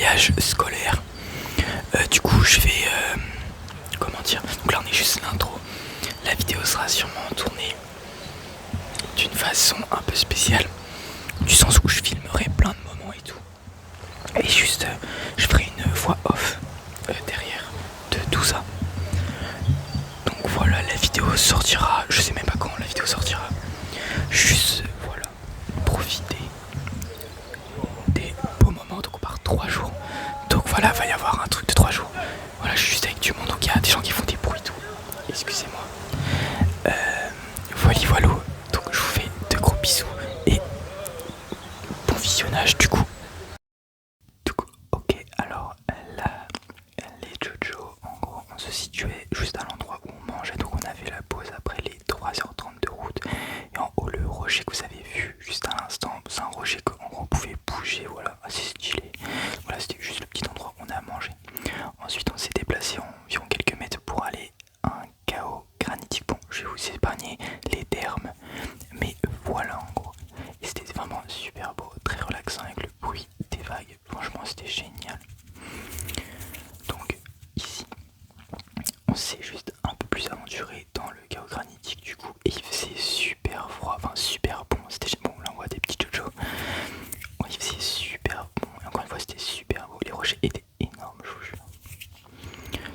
voyage scolaire. Du coup, je vais. Comment dire? Donc là, on est juste l'intro. La vidéo sera sûrement tournée d'une façon un peu spéciale, du sens où je filmerai plein de moments et tout. Et juste, je ferai une voix off derrière de tout ça. Donc voilà, la vidéo sortira. Je sais même pas quand la vidéo sortira. Juste, voilà, profiter des beaux moments. Donc on part 3 jours. Donc voilà, va y avoir un truc de 3 jours. Voilà, je suis juste avec du monde. Donc il y a des gens qui font des bruits et tout. Excusez-moi. Voilà. Donc je vous fais de gros bisous et bon visionnage du coup. Ok, alors là, les Jojo, en gros, on se situait juste à l'endroit où on mangeait. Donc on avait la pause après les 3h30 de route. Et en haut, le rocher que vous avez vu juste à l'instant, c'est un rocher qu'en gros on pouvait bouger, voilà, assez stylé. Voilà, c'était juste le petit endroit où on a mangé. Ensuite, on s'est déplacé environ quelques mètres pour aller à un chaos granitique. Bon, je vais vous épargner les termes, mais voilà en gros. Et c'était vraiment super beau, très relaxant avec le bruit des vagues. Franchement, c'était génial. Donc, ici, on s'est juste un peu plus aventuré dans le chaos granitique du coup. Et il faisait super froid, enfin super bon. C'était bon, là on voit des petits Jojo. Ouais, il faisait super bon. Et encore une fois, c'était super beau. Les rochers étaient énormes, je vous jure.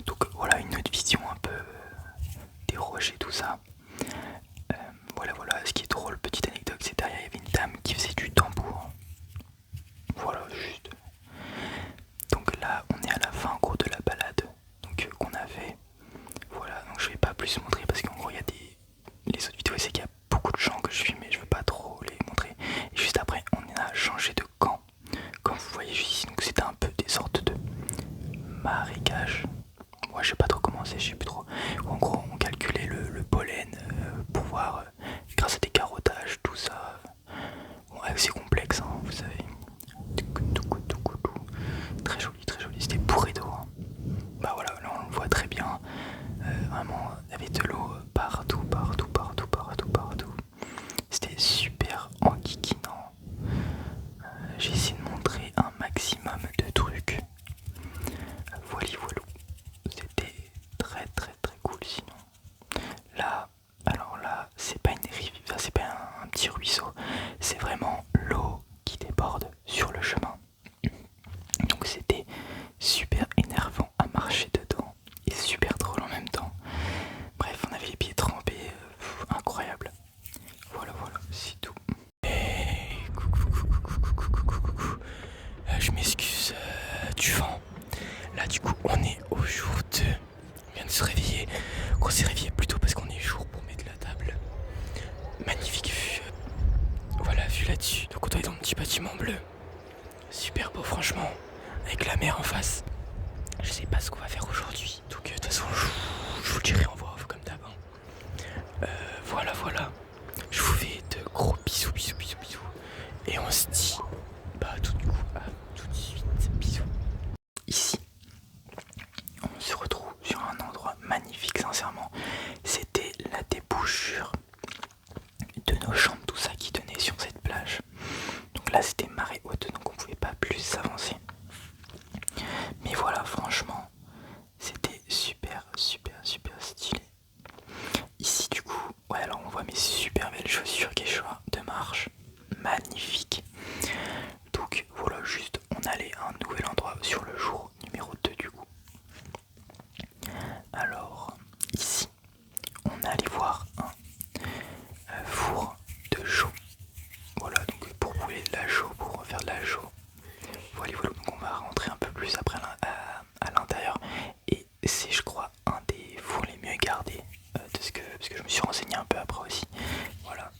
Donc voilà une autre vision un peu des rochers, tout ça. Voilà, ce qui est drôle, petite anecdote, c'est derrière il y avait une dame qui faisait du tambour. Voilà, juste. Donc là, on est à la fin en gros de la balade donc qu'on a fait. Voilà, donc je vais pas plus montrer parce qu'en gros il y a des. Les autres vidéos, c'est qu'il y a beaucoup de gens que je filme mais je veux pas trop les montrer. Et juste après, on a changé de camp. Comme vous voyez juste ici, donc c'était un peu des sortes de marécages. Moi je sais pas trop comment c'est, je sais plus trop. En gros on calculait le pollen pour voir grâce à des carottages, tout ça. Bon, c'est complexe hein, vous savez. Très joli, c'était bourré d'eau. Hein. Bah voilà, là on le voit très bien. Vraiment, il y avait de l'eau partout. C'était super enquiquinant. J'ai essayé de montrer un maximum de trucs. Voilà. C'était très cool sinon. Là, alors là, c'est pas une rivière, c'est pas un petit ruisseau, c'est vraiment l'eau qui déborde sur le chemin. Donc c'était super énervant à marcher dedans et super drôle en même temps. Bref, on avait les pieds trempés, incroyable. Voilà, c'est tout. Et coucou. Je m'excuse du vent. Là du coup on est au jour 2. On vient de se réveiller. On s'est réveillé plus tôt parce qu'on est jour pour mettre la table. Magnifique vue. Voilà, vue là-dessus. Donc on doit être dans un petit bâtiment bleu. Super beau franchement. Avec la mer en face. Je sais pas ce qu'on va faire aujourd'hui. Donc de toute façon je vous le dirai en voix off comme d'hab. Voilà. Je vous fais de gros bisous. Et on se dit bah tout du coup à tout de suite. Bisous. Ici on se retrouve sur un endroit magnifique sincèrement. C'était la débouchure de nos chambres, tout ça qui tenait sur cette plage. Donc là c'était marée haute donc on pouvait pas plus s'avancer. Mais voilà franchement c'était super stylé. Ici du coup, ouais alors on voit mes super belles chaussures Quechua de marche. Magnifique. Donc voilà juste on allait à un nouvel endroit sur le jour numéro 2 du coup. Alors ici on allait voir un four de chaux. Voilà donc pour brûler de la chaux, pour faire de la chaux. Voilà donc on va rentrer un peu plus après à l'intérieur. Et c'est je crois un des fours les mieux gardés parce que je me suis renseigné un peu après aussi. Voilà.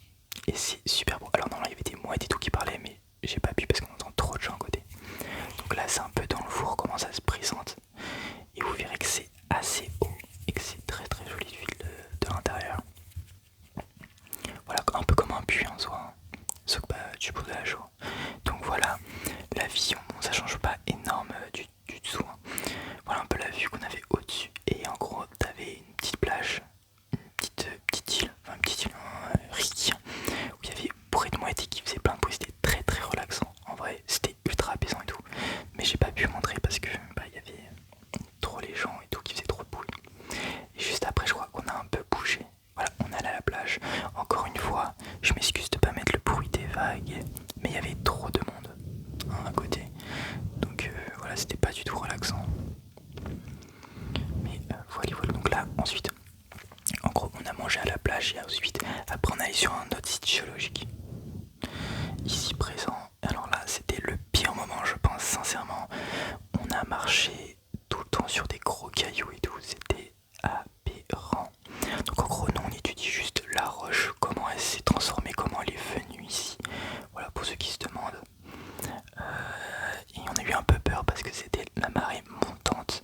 Et c'est super beau. Alors non là il y avait des mouettes et tout qui parlaient mais j'ai pas pu parce qu'on entend trop de gens à côté. Donc là c'est un peu dans le four comment ça se présente. Et vous verrez que c'est assez haut et que c'est très joli de vue de l'intérieur. Voilà, un peu comme un puits en soi, hein. Sauf que bah, tu brûles à chaud. Donc voilà, la vision, bon ça change pas énorme du dessous. Hein. Voilà un peu la vue qu'on avait au-dessus. Et en gros, t'avais une petite plage, une petite île, un riz, où il y avait bourré de mouettes et qui faisait plein de bruit. C'était très relaxant. En vrai, c'était ultra apaisant et tout. Mais j'ai pas pu montrer manger à la plage et ensuite après on allait sur un autre site géologique. Ici présent, alors là c'était le pire moment je pense sincèrement. On a marché tout le temps sur des gros cailloux et tout, c'était aberrant. Donc en gros nous on étudie juste la roche, comment elle s'est transformée, comment elle est venue ici. Voilà pour ceux qui se demandent. Et on a eu un peu peur parce que c'était la marée montante.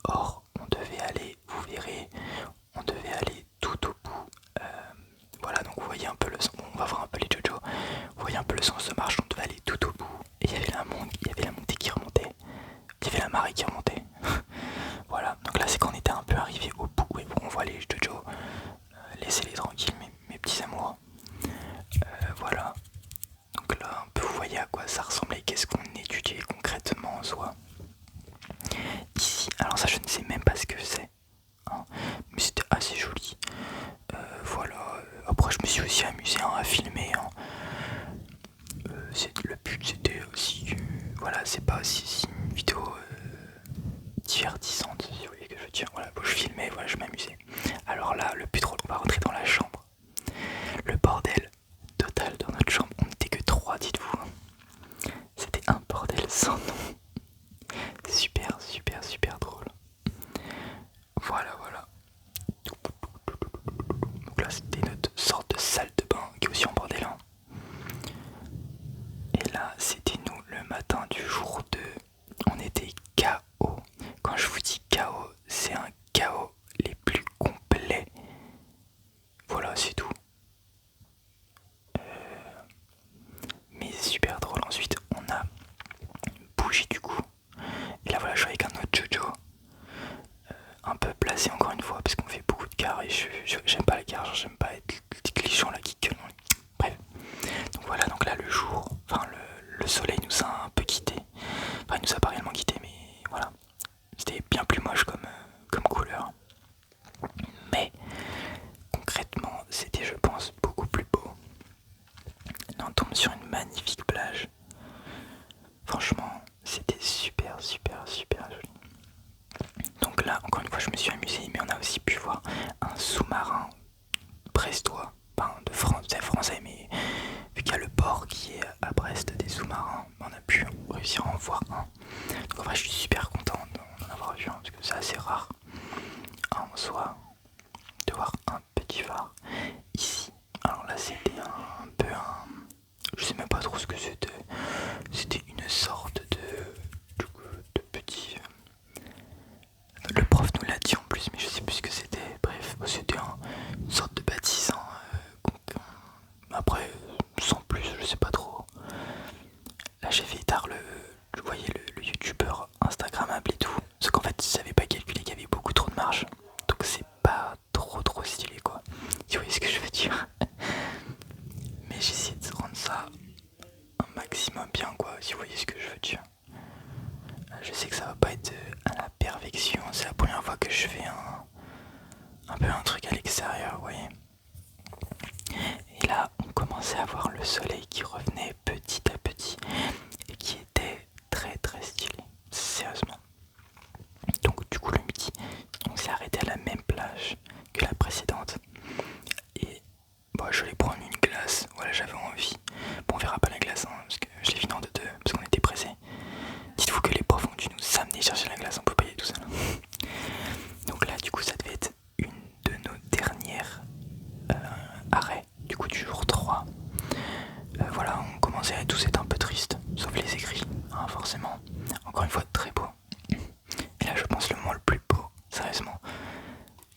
Or on devait aller, vous verrez, on devait aller tout au bout. Voilà donc vous voyez un peu le sens, on va voir un peu les JoJo. Vous voyez un peu le sens de marche, on devait aller tout au bout. Et il y avait la montée qui remontait. Il y avait la marée qui remontait. Voilà, donc là c'est quand on était un peu arrivé au bout. Et bon, on voit les JoJo. Laissez-les tranquilles mes petits amours. Voilà. Donc là un peu vous voyez à quoi ça ressemblait, qu'est-ce qu'on étudiait concrètement en soi. Ici, alors ça je ne sais même pas ce que c'est. Hein, mais c'était assez joli. Voilà. Après je me suis aussi amusé hein, à filmer. Hein. Le but c'était aussi, voilà, c'est pas aussi une vidéo divertissante, si vous voyez que je veux dire. Voilà, bon, je filmais, voilà, je m'amusais. Alors là, le plus drôle, on va rentrer dans la chambre. Le bordel total dans notre chambre, on n'était que trois, dites-vous. C'était un bordel sans nom. Super, super, super drôle. Voilà, voilà. Donc là, c'était notre sorte de salle de bain qui est aussi en bordel. Hein. Et là, c'était nous le matin du jour 2. On était KO. Quand je vous dis KO, c'est un KO les plus complets. Voilà, c'est tout. Mais super drôle. Ensuite, on a bougé du coup. Et là, voilà, je suis avec un autre JoJo. Un peu placé encore une fois, parce qu'on fait beaucoup de cars et j'aime pas les cars, j'aime pas être le clichon là qui gueule. Bref. Donc voilà, donc là, le jour, enfin, le soleil nous a un peu quitté. Enfin, il nous a pas réellement quitté, mais voilà. C'était bien plus moche comme couleur. Mais concrètement, c'était, je pense, beaucoup plus beau. Là, on tombe sur une magnifique plage. Franchement, c'était super, super, super joli. Donc là, encore une fois, je me suis amusé, mais on a aussi pu voir un sous-marin brestois, enfin de France, c'est français, mais vu qu'il y a le port qui est à Brest des sous-marins, on a pu réussir à en voir un. Donc en vrai, je suis super content d'en avoir vu un, parce que c'est assez rare en soi de voir un petit phare ici. Alors là, c'était un peu un... Je sais même pas trop ce que c'était. C'était une sorte de petit... Le prof nous l'a dit en plus, mais je sais plus ce que c'était. Bref, c'était une sorte de bâtisse. Après, sans plus, je sais pas trop. Là, j'ai fait tard vous voyez, le youtubeur Instagrammable et tout. Parce qu'en fait, j'avais pas calculé qu'il y avait beaucoup trop de marge. Donc, c'est pas trop stylé, quoi. Si vous voyez ce que je veux dire. Mais j'ai essayé de rendre ça un maximum bien, quoi. Si vous voyez ce que je veux dire. Je sais que ça va pas être à la perfection, c'est la première fois que je fais un peu un truc à l'extérieur, vous voyez. Et là, on commençait à voir le soleil qui revenait petit à petit et qui était très stylé, sérieusement. Donc du coup le midi, on s'est arrêté à la même plage que la précédente. Et bon, je voulais prendre une glace, voilà, j'avais envie. Bon, on verra pas la glace, hein, parce que je l'ai fini en deux, parce qu'on était pressés. Dites-vous que les profs ont dû nous amener chercher la glace, on peut pas y aller tout seul. Donc là, du coup, ça devait être une de nos dernières arrêts, du coup, du jour 3. Voilà, on commençait à tous être un peu tristes, sauf les écrits, hein, forcément. Encore une fois, très beau. Et là, je pense le moment le plus beau, sérieusement.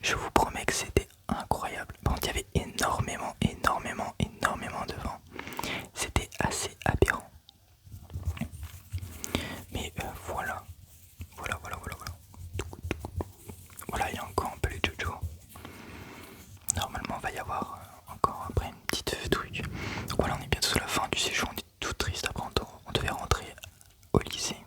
Je vous promets que c'était incroyable. Bon, il y avait énormément de vent. C'était assez aberrant. Mais voilà. Voilà, il y a encore un peu les JoJo. Normalement, il va y avoir encore après une petite truc. Donc voilà, on est bientôt sur la fin du séjour. On est tout triste. Après, on devait rentrer au lycée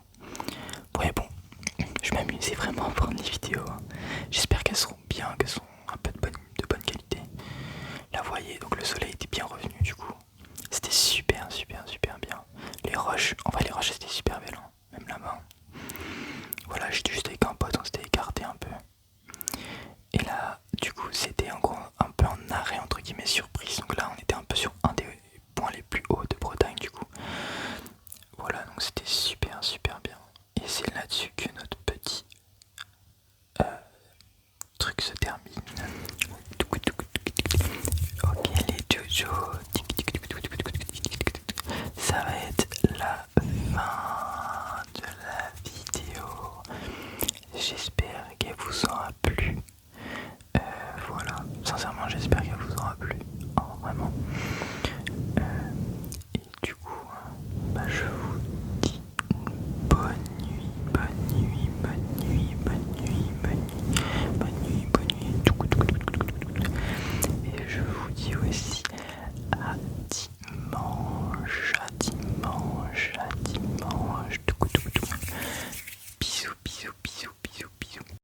de sucre.